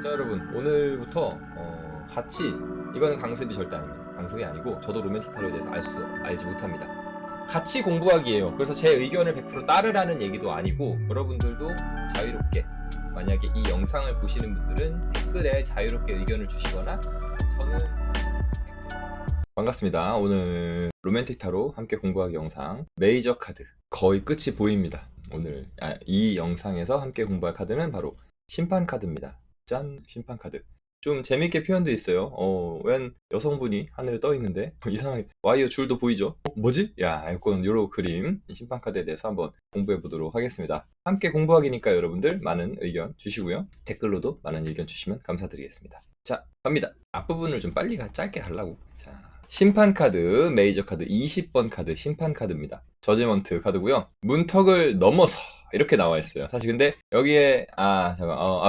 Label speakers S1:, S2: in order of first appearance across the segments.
S1: 자 여러분, 오늘부터 같이, 이거는 강습이 절대 아닙니다. 강습이 아니고 저도 로맨틱 타로에 대해서 알지 못합니다. 같이 공부하기예요. 그래서 제 의견을 100% 따르라는 얘기도 아니고, 여러분들도 자유롭게, 만약에 이 영상을 보시는 분들은 댓글에 자유롭게 의견을 주시거나, 저는 반갑습니다. 오늘 로맨틱 타로 함께 공부하기 영상 메이저 카드 거의 끝이 보입니다. 오늘 이 영상에서 함께 공부할 카드는 바로 심판 카드입니다. 짠! 심판 카드. 좀 재밌게 표현도 있어요. 웬 여성분이 하늘에 떠 있는데 이상하게 와이어 줄도 보이죠? 뭐지? 야, 이건 요런 그림 심판 카드에 대해서 한번 공부해 보도록 하겠습니다. 함께 공부하기니까 여러분들 많은 의견 주시고요. 댓글로도 많은 의견 주시면 감사드리겠습니다. 자, 갑니다. 앞부분을 좀 빨리 짧게 가려고. 자, 심판 카드, 메이저 카드 20번 카드 심판 카드입니다. 저지먼트 카드고요. 문턱을 넘어서 이렇게 나와 있어요. 사실 근데 여기에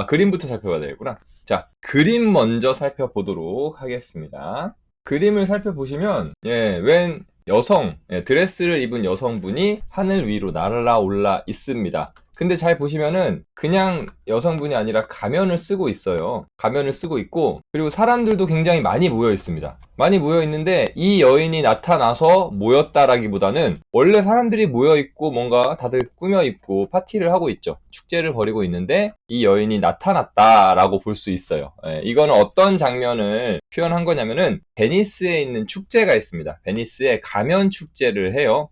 S1: 그림부터 살펴봐야 되겠구나. 자, 그림 먼저 살펴보도록 하겠습니다. 그림을 살펴보시면 웬 여성, 드레스를 입은 여성분이 하늘 위로 날아올라 있습니다. 근데 잘 보시면은 그냥 여성분이 아니라 가면을 쓰고 있어요. 가면을 쓰고 있고, 그리고 사람들도 굉장히 많이 모여 있습니다. 많이 모여 있는데 이 여인이 나타나서 모였다라기보다는 원래 사람들이 모여 있고 뭔가 다들 꾸며 입고 파티를 하고 있죠. 축제를 벌이고 있는데 이 여인이 나타났다라고 볼 수 있어요. 이거는 어떤 장면을 표현한 거냐면은 베니스에 있는 축제가 있습니다. 베니스에 가면 축제를 해요.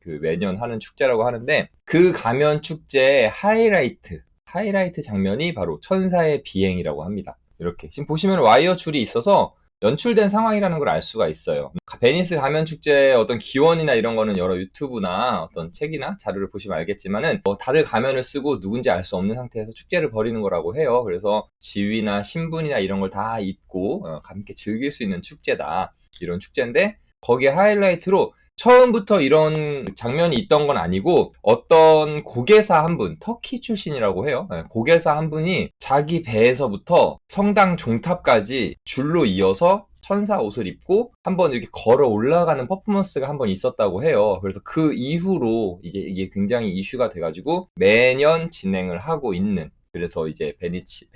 S1: 그 매년 하는 축제라고 하는데, 그 가면 축제의 하이라이트 장면이 바로 천사의 비행이라고 합니다. 이렇게 지금 보시면 와이어 줄이 있어서 연출된 상황이라는 걸 알 수가 있어요. 베니스 가면 축제의 어떤 기원이나 이런 거는 여러 유튜브나 어떤 책이나 자료를 보시면 알겠지만은 다들 가면을 쓰고 누군지 알 수 없는 상태에서 축제를 벌이는 거라고 해요. 그래서 지위나 신분이나 이런 걸 다 잊고 함께 즐길 수 있는 축제다, 이런 축제인데, 거기에 하이라이트로 처음부터 이런 장면이 있던 건 아니고, 어떤 고개사 한 분, 터키 출신이라고 해요. 고개사 한 분이 자기 배에서부터 성당 종탑까지 줄로 이어서 천사 옷을 입고 한번 이렇게 걸어 올라가는 퍼포먼스가 한번 있었다고 해요. 그래서 그 이후로 이제 이게 굉장히 이슈가 돼가지고 매년 진행을 하고 있는, 그래서 이제 베니스,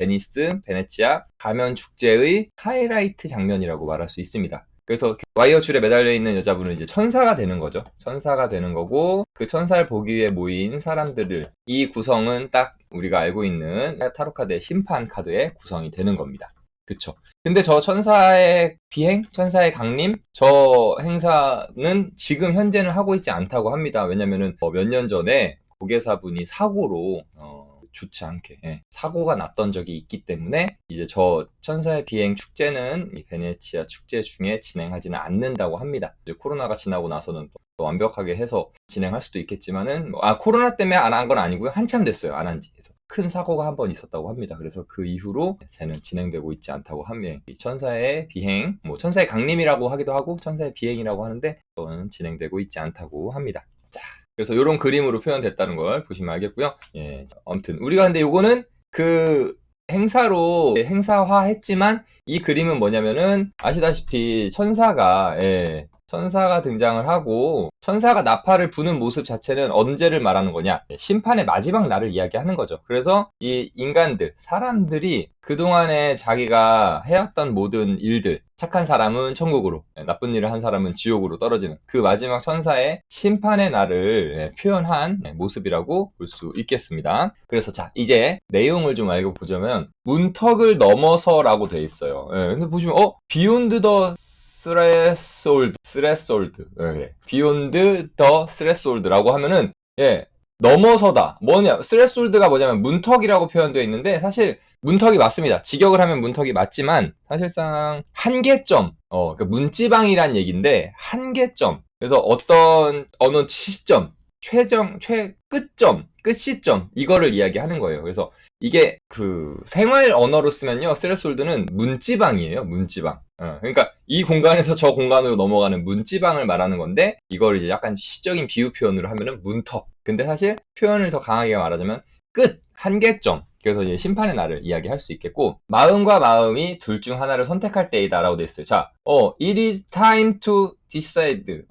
S1: 베네치아 가면 축제의 하이라이트 장면이라고 말할 수 있습니다. 그래서 와이어 줄에 매달려 있는 여자분은 이제 천사가 되는 거죠. 천사가 되는 거고, 그 천사를 보기 위해 모인 사람들을, 이 구성은 딱 우리가 알고 있는 타로 카드의 심판 카드의 구성이 되는 겁니다. 그쵸? 근데 저 천사의 비행, 천사의 강림, 저 행사는 지금 현재는 하고 있지 않다고 합니다. 왜냐면은 몇 년 전에 고개사분이 사고로 좋지 않게 사고가 났던 적이 있기 때문에 이제 저 천사의 비행 축제는 이 베네치아 축제 중에 진행하지는 않는다고 합니다. 이제 코로나가 지나고 나서는 또 완벽하게 해서 진행할 수도 있겠지만은 코로나 때문에 안 한 건 아니고요. 한참 됐어요, 안 한 지. 그래서 큰 사고가 한 번 있었다고 합니다. 그래서 그 이후로 쟤는 진행되고 있지 않다고 합니다. 이 천사의 비행, 천사의 강림이라고 하기도 하고 천사의 비행이라고 하는데, 그건 진행되고 있지 않다고 합니다. 자, 그래서 이런 그림으로 표현됐다는 걸 보시면 알겠고요. 아무튼 우리가 근데 요거는 그 행사로 행사화했지만, 이 그림은 뭐냐면은 아시다시피 천사가 등장을 하고, 천사가 나팔을 부는 모습 자체는 언제를 말하는 거냐? 심판의 마지막 날을 이야기하는 거죠. 그래서 이 인간들, 사람들이 그동안에 자기가 해왔던 모든 일들, 착한 사람은 천국으로, 나쁜 일을 한 사람은 지옥으로 떨어지는 그 마지막 천사의 심판의 날을 표현한 모습이라고 볼 수 있겠습니다. 그래서 자, 이제 내용을 좀 알고 보자면, 문턱을 넘어서라고 돼 있어요. 근데 보시면 비욘드 더 스레솔드. 비욘드 더 스레솔드라고 하면은 넘어서다. 뭐냐? 스레솔드가 뭐냐면 문턱이라고 표현되어 있는데, 사실 문턱이 맞습니다. 직역을 하면 문턱이 맞지만 사실상 한계점, 그러니까 문지방이란 얘기인데, 한계점. 그래서 어떤 어느 시점, 끝시점, 이거를 이야기하는 거예요. 그래서 이게 그 생활 언어로 쓰면요, 스레솔드는 문지방이에요, 문지방. 그러니까 이 공간에서 저 공간으로 넘어가는 문지방을 말하는 건데, 이걸 이제 약간 시적인 비유 표현으로 하면은 문턱. 근데 사실 표현을 더 강하게 말하자면 한계점. 그래서 이제 심판의 날을 이야기할 수 있겠고, 마음과 마음이 둘 중 하나를 선택할 때이다 라고 돼 있어요. 자, it is time to decide.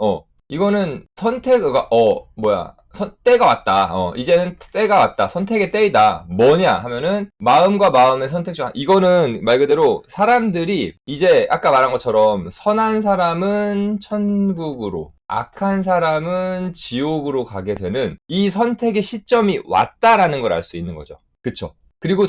S1: 이거는 때가 왔다. 이제는 때가 왔다. 선택의 때이다. 뭐냐 하면은 마음과 마음의 선택 중 이거는 말 그대로 사람들이 이제 아까 말한 것처럼 선한 사람은 천국으로, 악한 사람은 지옥으로 가게 되는 이 선택의 시점이 왔다라는 걸 알 수 있는 거죠. 그쵸? 그리고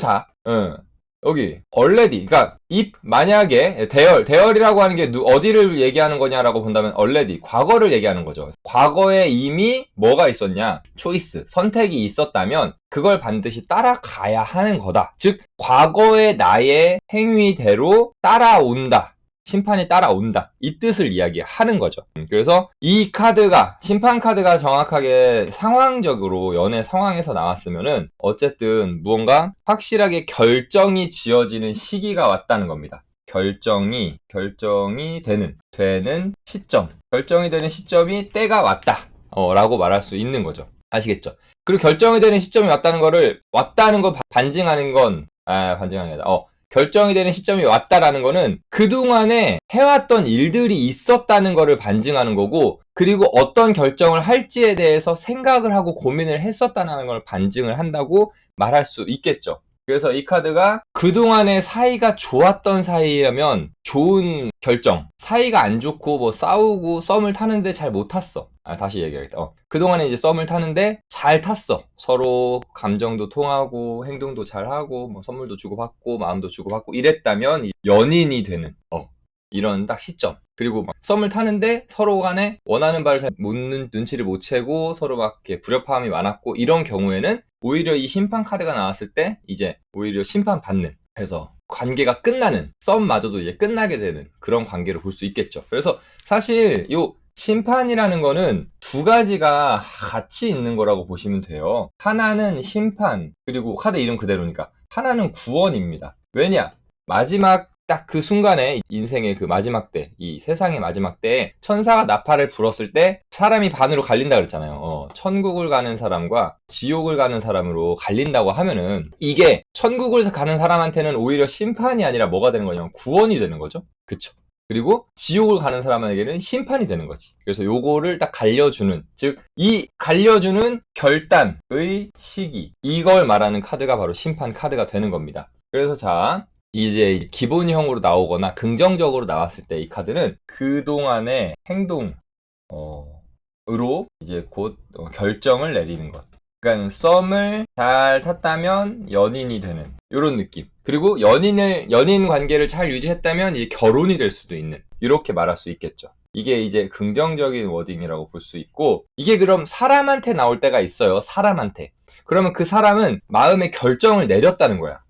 S1: 여기 already, 그러니까 만약에 대열이라고 하는 게 어디를 얘기하는 거냐라고 본다면 already, 과거를 얘기하는 거죠. 과거에 이미 뭐가 있었냐? 초이스, 선택이 있었다면 그걸 반드시 따라가야 하는 거다. 즉 과거의 나의 행위대로 따라온다. 심판이 따라온다. 이 뜻을 이야기하는 거죠. 그래서 이 카드가, 심판 카드가 정확하게 상황적으로 연애 상황에서 나왔으면은 어쨌든 무언가 확실하게 결정이 지어지는 시기가 왔다는 겁니다. 결정이 되는 시점. 결정이 되는 시점이 때가 왔다. 라고 말할 수 있는 거죠. 아시겠죠? 그리고 결정이 되는 시점이 왔다는 거 반증하는 건, 반증하는 게 아니라, 결정이 되는 시점이 왔다라는 거는 그동안에 해왔던 일들이 있었다는 거를 반증하는 거고, 그리고 어떤 결정을 할지에 대해서 생각을 하고 고민을 했었다는 걸 반증을 한다고 말할 수 있겠죠. 그래서 이 카드가 그동안에 사이가 좋았던 사이라면 좋은 결정, 사이가 안 좋고 싸우고 썸을 타는데 잘 못 탔어. 다시 얘기하겠다. 그동안에 이제 썸을 타는데 잘 탔어. 서로 감정도 통하고 행동도 잘하고 선물도 주고받고 마음도 주고받고 이랬다면 연인이 되는 이런 딱 시점. 그리고 썸을 타는데 서로 간에 원하는 바를 잘 눈치를 못 채고 서로 이렇게 불협화음이 많았고, 이런 경우에는 오히려 이 심판 카드가 나왔을 때 이제 오히려 심판받는, 그래서 관계가 끝나는, 썸마저도 이제 끝나게 되는 그런 관계를 볼 수 있겠죠. 그래서 사실 요 심판이라는 거는 두 가지가 같이 있는 거라고 보시면 돼요. 하나는 심판, 그리고 카드 이름 그대로니까 하나는 구원입니다. 왜냐? 마지막 딱 그 순간에 인생의 그 마지막 때, 이 세상의 마지막 때에 천사가 나팔을 불었을 때 사람이 반으로 갈린다 그랬잖아요. 천국을 가는 사람과 지옥을 가는 사람으로 갈린다고 하면은 이게 천국을 가는 사람한테는 오히려 심판이 아니라 뭐가 되는 거냐면 구원이 되는 거죠. 그쵸? 그리고 지옥을 가는 사람에게는 심판이 되는 거지. 그래서 요거를 딱 갈려주는, 즉 이 갈려주는 결단의 시기, 이걸 말하는 카드가 바로 심판 카드가 되는 겁니다. 그래서 이제 기본형으로 나오거나 긍정적으로 나왔을 때 이 카드는 그동안의 행동으로 이제 곧 결정을 내리는 것. 그러니까 썸을 잘 탔다면 연인이 되는 이런 느낌. 그리고 연인 관계를 잘 유지했다면 이제 결혼이 될 수도 있는, 이렇게 말할 수 있겠죠. 이게 이제 긍정적인 워딩이라고 볼 수 있고, 이게 그럼 사람한테 나올 때가 있어요. 사람한테. 그러면 그 사람은 마음의 결정을 내렸다는 거야.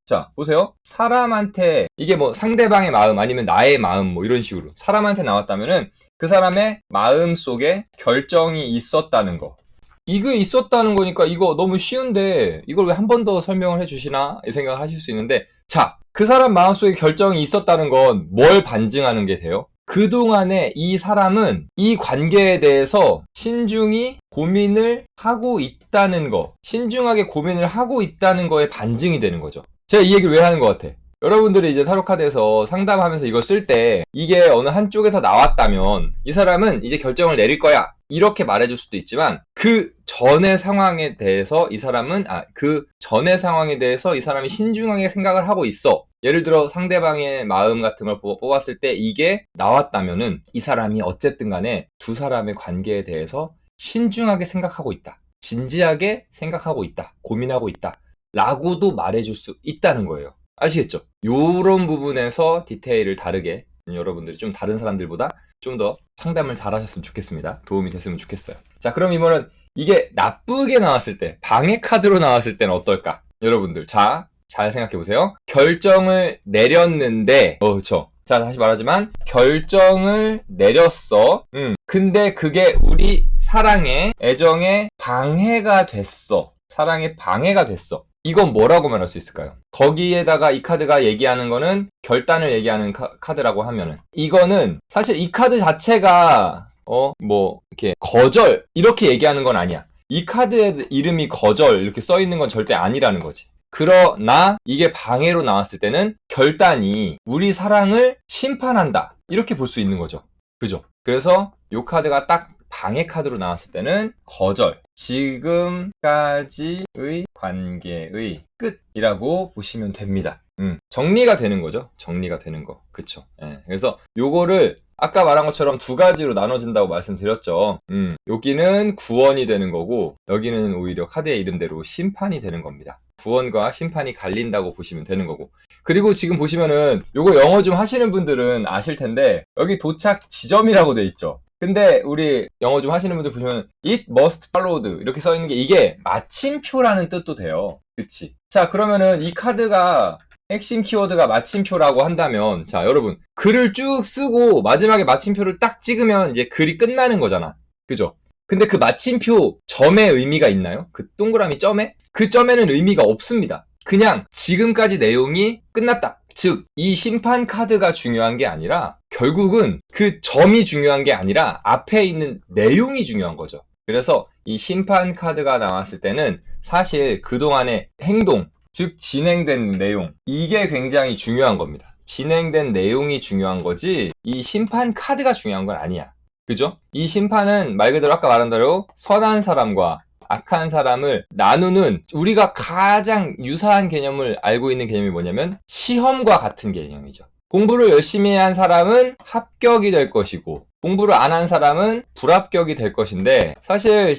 S1: 자, 보세요. 사람한테, 이게 상대방의 마음 아니면 나의 마음 이런 식으로 사람한테 나왔다면은 그 사람의 마음 속에 결정이 있었다는 거. 이게 있었다는 거니까 이거 너무 쉬운데 이걸 왜 한 번 더 설명을 해주시나 이 생각을 하실 수 있는데, 자, 그 사람 마음속에 결정이 있었다는 건 뭘 반증하는 게 돼요? 그동안에 이 사람은 이 관계에 대해서 신중히 고민을 하고 있다는 거, 신중하게 고민을 하고 있다는 거에 반증이 되는 거죠. 제가 이 얘기를 왜 하는 것 같아? 여러분들이 이제 타로카드에서 상담하면서 이걸 쓸 때 이게 어느 한쪽에서 나왔다면 이 사람은 이제 결정을 내릴 거야, 이렇게 말해줄 수도 있지만, 그 전의 상황에 대해서 이 사람이 신중하게 생각을 하고 있어. 예를 들어 상대방의 마음 같은 걸 뽑았을 때 이게 나왔다면은 이 사람이 어쨌든 간에 두 사람의 관계에 대해서 신중하게 생각하고 있다, 진지하게 생각하고 있다, 고민하고 있다 라고도 말해줄 수 있다는 거예요. 아시겠죠? 요런 부분에서 디테일을 다르게, 여러분들이 좀 다른 사람들보다 좀 더 상담을 잘 하셨으면 좋겠습니다. 도움이 됐으면 좋겠어요. 자, 그럼 이번엔 이게 나쁘게 나왔을 때, 방해 카드로 나왔을 때는 어떨까? 여러분들, 자, 잘 생각해 보세요. 결정을 내렸는데, 그렇죠. 자, 다시 말하지만 결정을 내렸어. 근데 그게 우리 사랑의, 애정의 방해가 됐어. 사랑의 방해가 됐어. 이건 뭐라고 말할 수 있을까요? 거기에다가 이 카드가 얘기하는 거는 결단을 얘기하는 카드라고 하면은, 이거는 사실 이 카드 자체가 이렇게 거절 이렇게 얘기하는 건 아니야. 이 카드의 이름이 거절 이렇게 써 있는 건 절대 아니라는 거지. 그러나 이게 방해로 나왔을 때는 결단이 우리 사랑을 심판한다, 이렇게 볼 수 있는 거죠. 그죠? 그래서 요 카드가 딱 방해 카드로 나왔을 때는 거절. 지금까지의 관계의 끝이라고 보시면 됩니다. 정리가 되는 거죠. 정리가 되는 거. 그쵸. 예. 그래서 요거를 아까 말한 것처럼 두 가지로 나눠진다고 말씀드렸죠. 여기는 구원이 되는 거고, 여기는 오히려 카드의 이름대로 심판이 되는 겁니다. 구원과 심판이 갈린다고 보시면 되는 거고. 그리고 지금 보시면은 요거 영어 좀 하시는 분들은 아실 텐데, 여기 도착 지점이라고 돼 있죠. 근데 우리 영어 좀 하시는 분들 보시면 it must followed 이렇게 써 있는 게 이게 마침표라는 뜻도 돼요. 그치? 자, 그러면은 이 카드가 핵심 키워드가 마침표라고 한다면, 자, 여러분, 글을 쭉 쓰고 마지막에 마침표를 딱 찍으면 이제 글이 끝나는 거잖아. 그죠? 근데 그 마침표 점에 의미가 있나요? 그 동그라미 점에? 그 점에는 의미가 없습니다. 그냥 지금까지 내용이 끝났다. 즉, 이 심판 카드가 중요한 게 아니라 결국은 그 점이 중요한 게 아니라 앞에 있는 내용이 중요한 거죠. 그래서 이 심판 카드가 나왔을 때는 사실 그동안의 행동, 즉 진행된 내용, 이게 굉장히 중요한 겁니다. 진행된 내용이 중요한 거지 이 심판 카드가 중요한 건 아니야. 그죠? 이 심판은 말 그대로 아까 말한 대로 선한 사람과 악한 사람을 나누는 우리가 가장 유사한 개념을 알고 있는 개념이 뭐냐면 시험과 같은 개념이죠. 공부를 열심히 한 사람은 합격이 될 것이고 공부를 안 한 사람은 불합격이 될 것인데 사실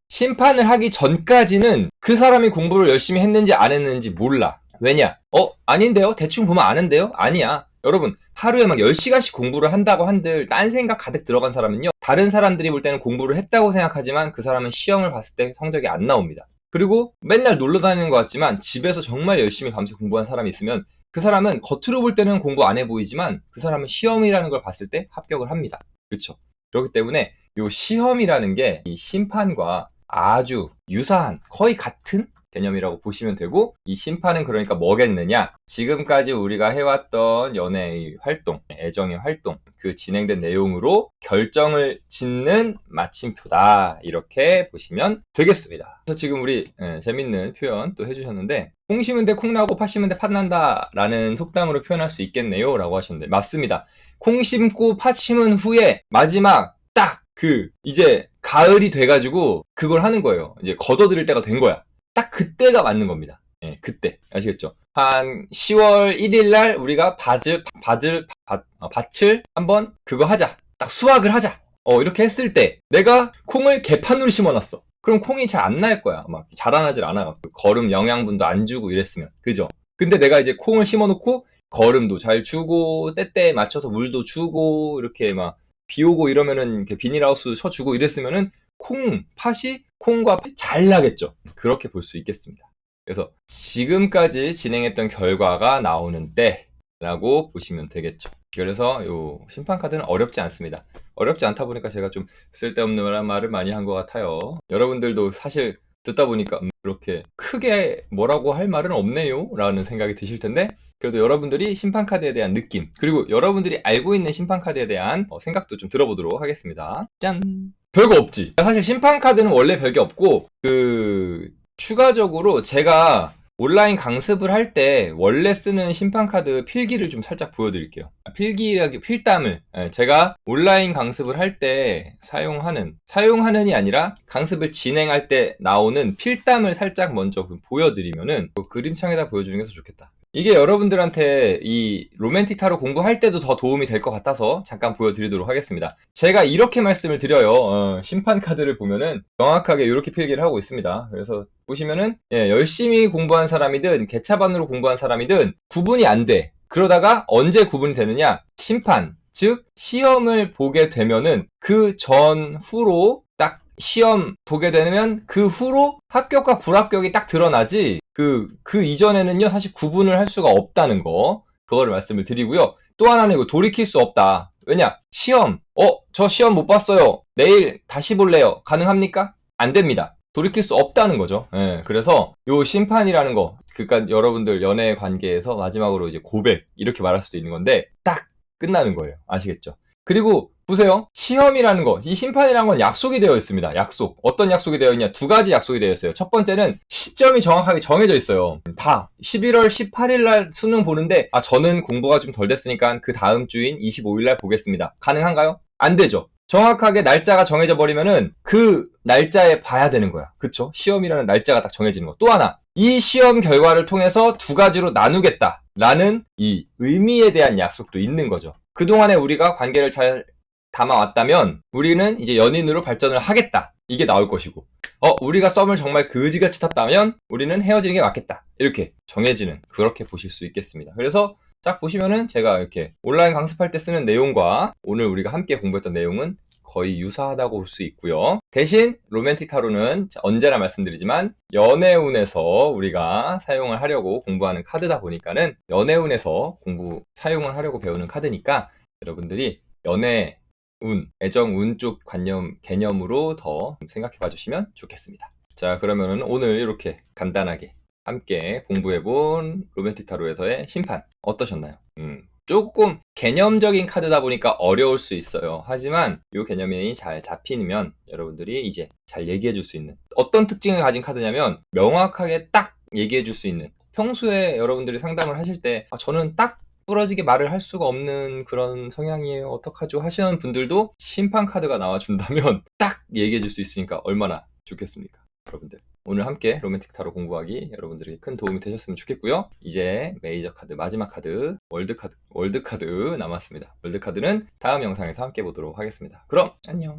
S1: 심판을 하기 전까지는 그 사람이 공부를 열심히 했는지 안 했는지 몰라. 왜냐? 아닌데요? 대충 보면 아는데요? 아니야. 여러분, 하루에 막 10시간씩 공부를 한다고 한들 딴 생각 가득 들어간 사람은요, 다른 사람들이 볼 때는 공부를 했다고 생각하지만 그 사람은 시험을 봤을 때 성적이 안 나옵니다. 그리고 맨날 놀러 다니는 것 같지만 집에서 정말 열심히 밤새 공부한 사람이 있으면 그 사람은 겉으로 볼 때는 공부 안 해 보이지만 그 사람은 시험이라는 걸 봤을 때 합격을 합니다. 그렇죠? 그렇기 때문에 이 시험이라는 게 이 심판과 아주 유사한, 거의 같은 개념이라고 보시면 되고, 이 심판은 그러니까 뭐겠느냐? 지금까지 우리가 해왔던 연애의 활동, 애정의 활동, 그 진행된 내용으로 결정을 짓는 마침표다. 이렇게 보시면 되겠습니다. 그래서 지금 우리 재밌는 표현 또 해주셨는데, 콩 심은 데 콩 나고 팥 심은 데 팥 난다 라는 속담으로 표현할 수 있겠네요 라고 하셨는데, 맞습니다. 콩 심고 팥 심은 후에 마지막 딱 이제 가을이 돼가지고 그걸 하는 거예요. 이제 걷어들일 때가 된 거야. 딱 그때가 맞는 겁니다. 예, 그때. 아시겠죠? 한 10월 1일 날 우리가 밭을 한번 그거 하자. 딱 수확을 하자. 이렇게 했을 때 내가 콩을 개판으로 심어놨어. 그럼 콩이 잘 안 날 거야. 막 자라나질 않아갖고 거름 영양분도 안 주고 이랬으면. 그죠? 근데 내가 이제 콩을 심어놓고 거름도 잘 주고 때때에 맞춰서 물도 주고 이렇게 막 비 오고 이러면은 이렇게 비닐하우스 쳐주고 이랬으면은 콩과 팥이 잘 나겠죠. 그렇게 볼 수 있겠습니다. 그래서 지금까지 진행했던 결과가 나오는 때라고 보시면 되겠죠. 그래서 요 심판카드는 어렵지 않습니다. 어렵지 않다 보니까 제가 좀 쓸데없는 말을 많이 한 것 같아요. 여러분들도 사실 듣다 보니까 그렇게 크게 뭐라고 할 말은 없네요 라는 생각이 드실 텐데, 그래도 여러분들이 심판카드에 대한 느낌, 그리고 여러분들이 알고 있는 심판카드에 대한 생각도 좀 들어보도록 하겠습니다. 짠! 별거 없지. 사실 심판카드는 원래 별게 없고, 추가적으로 제가 온라인 강습을 할 때 원래 쓰는 심판카드 필기를 좀 살짝 보여드릴게요. 필담을 제가 온라인 강습을 할 때 사용하는이 아니라 강습을 진행할 때 나오는 필담을 살짝 먼저 보여드리면은 그림창에다 보여주는 게 더 좋겠다. 이게 여러분들한테 이 로맨틱 타로 공부할 때도 더 도움이 될 것 같아서 잠깐 보여드리도록 하겠습니다. 제가 이렇게 말씀을 드려요. 심판 카드를 보면은 정확하게 이렇게 필기를 하고 있습니다. 그래서 보시면은 열심히 공부한 사람이든 개차반으로 공부한 사람이든 구분이 안 돼. 그러다가 언제 구분이 되느냐? 심판, 즉 시험을 보게 되면은 그 전후로 딱 시험 보게 되면 그 후로 합격과 불합격이 딱 드러나지, 그 이전에는요, 사실 구분을 할 수가 없다는 거, 그거를 말씀을 드리고요. 또 하나는 이거 돌이킬 수 없다. 왜냐? 시험, 저 시험 못 봤어요. 내일 다시 볼래요. 가능합니까? 안 됩니다. 돌이킬 수 없다는 거죠. 그래서 요 심판이라는 거, 그러니까 여러분들 연애 관계에서 마지막으로 이제 고백, 이렇게 말할 수도 있는 건데, 딱 끝나는 거예요. 아시겠죠? 그리고 보세요. 시험이라는 거, 이 심판이라는 건 약속이 되어 있습니다. 약속. 어떤 약속이 되어 있냐? 두 가지 약속이 되어 있어요. 첫 번째는 시점이 정확하게 정해져 있어요. 다 11월 18일 날 수능 보는데 저는 공부가 좀 덜 됐으니까 그 다음 주인 25일 날 보겠습니다. 가능한가요? 안 되죠. 정확하게 날짜가 정해져 버리면은 그 날짜에 봐야 되는 거야. 그쵸? 시험이라는 날짜가 딱 정해지는 거. 또 하나, 이 시험 결과를 통해서 두 가지로 나누겠다라는 이 의미에 대한 약속도 있는 거죠. 그동안에 우리가 관계를 잘 담아왔다면 우리는 이제 연인으로 발전을 하겠다. 이게 나올 것이고, 우리가 썸을 정말 그지같이 탔다면 우리는 헤어지는 게 맞겠다. 이렇게 정해지는, 그렇게 보실 수 있겠습니다. 그래서 딱 보시면은 제가 이렇게 온라인 강습할 때 쓰는 내용과 오늘 우리가 함께 공부했던 내용은 거의 유사하다고 볼 수 있고요. 대신 로맨틱 타로는 언제나 말씀드리지만 연애운에서 우리가 사용을 하려고 공부하는 카드다 보니까는 연애운에서 사용을 하려고 배우는 카드니까 여러분들이 연애운, 애정운 쪽 개념으로 더 생각해 봐 주시면 좋겠습니다. 자, 그러면은 오늘 이렇게 간단하게 함께 공부해본 로맨틱 타로에서의 심판 어떠셨나요? 조금 개념적인 카드다 보니까 어려울 수 있어요. 하지만 이 개념이 잘 잡히면 여러분들이 이제 잘 얘기해 줄 수 있는, 어떤 특징을 가진 카드냐면 명확하게 딱 얘기해 줄 수 있는, 평소에 여러분들이 상담을 하실 때 저는 딱 부러지게 말을 할 수가 없는 그런 성향이에요, 어떡하죠 하시는 분들도 심판 카드가 나와준다면 딱 얘기해 줄 수 있으니까 얼마나 좋겠습니까? 여러분들 오늘 함께 로맨틱 타로 공부하기 여러분들에게 큰 도움이 되셨으면 좋겠고요. 이제 메이저 카드, 마지막 카드, 월드 카드 남았습니다. 월드 카드는 다음 영상에서 함께 보도록 하겠습니다. 그럼 안녕.